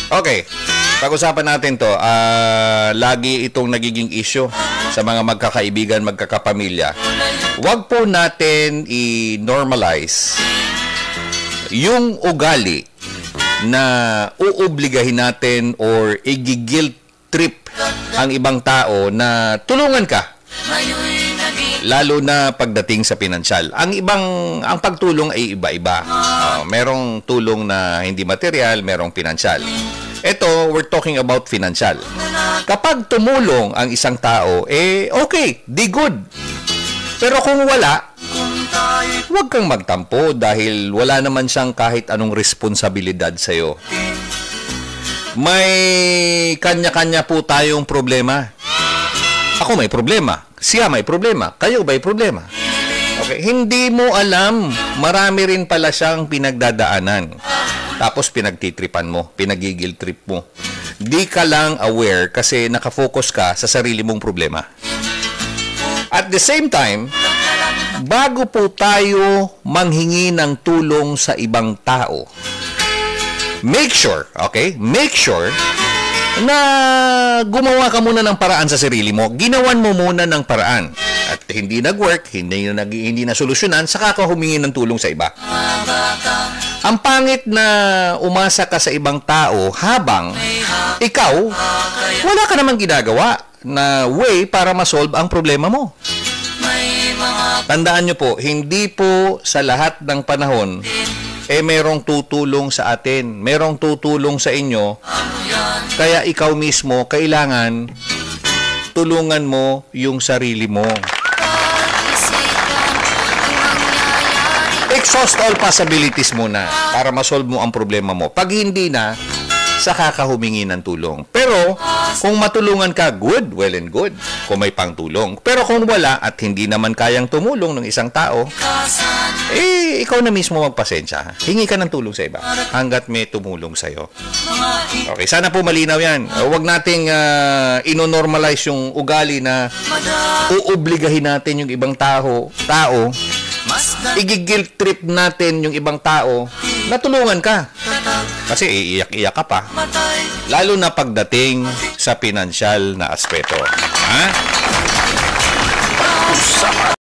Okay, pag-usapan natin to. Lagi itong nagiging issue sa mga magkakaibigan, magkakapamilya. Huwag po natin i-normalize yung ugali na uubligahin natin or i-guilt trip ang ibang tao na tulungan ka. Lalo na pagdating sa pinansyal. Ang pagtulong ay iba-iba. Merong tulong na hindi material, merong pinansyal. Ito, we're talking about financial. Kapag tumulong ang isang tao, okay, di good. Pero kung wala, huwag kang magtampo dahil wala naman siyang kahit anong responsibilidad sa'yo. May kanya-kanya po tayong problema. Ako may problema. Siya may problema. Kayo may problema. Okay. Hindi mo alam, marami rin pala siyang pinagdadaanan. Tapos pinagtitripan mo, pinagigil trip mo. Di ka lang aware kasi nakafocus ka sa sarili mong problema. At the same time, bago po tayo manghingi ng tulong sa ibang tao, make sure na gumawa ka muna ng paraan sa sarili mo. Ginawan mo muna ng paraan. At hindi nag-work, hindi na solusyonan, saka ka humingi ng tulong sa iba. Ang pangit na umasa ka sa ibang tao habang ikaw, wala ka namang ginagawa na way para masolve ang problema mo. Tandaan nyo po, hindi po sa lahat ng panahon merong tutulong sa atin, merong tutulong sa inyo, kaya ikaw mismo kailangan tulungan mo yung sarili mo. Exhaust all possibilities muna para masolve mo ang problema mo. Pag hindi na, saka ka humingi ng tulong. Pero kung matulungan ka, good, well and good, kung may pangtulong. Pero kung wala at hindi naman kayang tumulong ng isang tao, ikaw na mismo magpasensya. Hingi ka ng tulong sa iba hanggat may tumulong sa'yo. Okay, sana po malinaw yan. Huwag nating inonormalize yung ugali na uubligahin natin yung ibang tao, i-guilt trip natin yung ibang tao na tulungan ka. Kasi iiyak-iyak ka pa. Lalo na pagdating sa pinansyal na aspeto. Ha?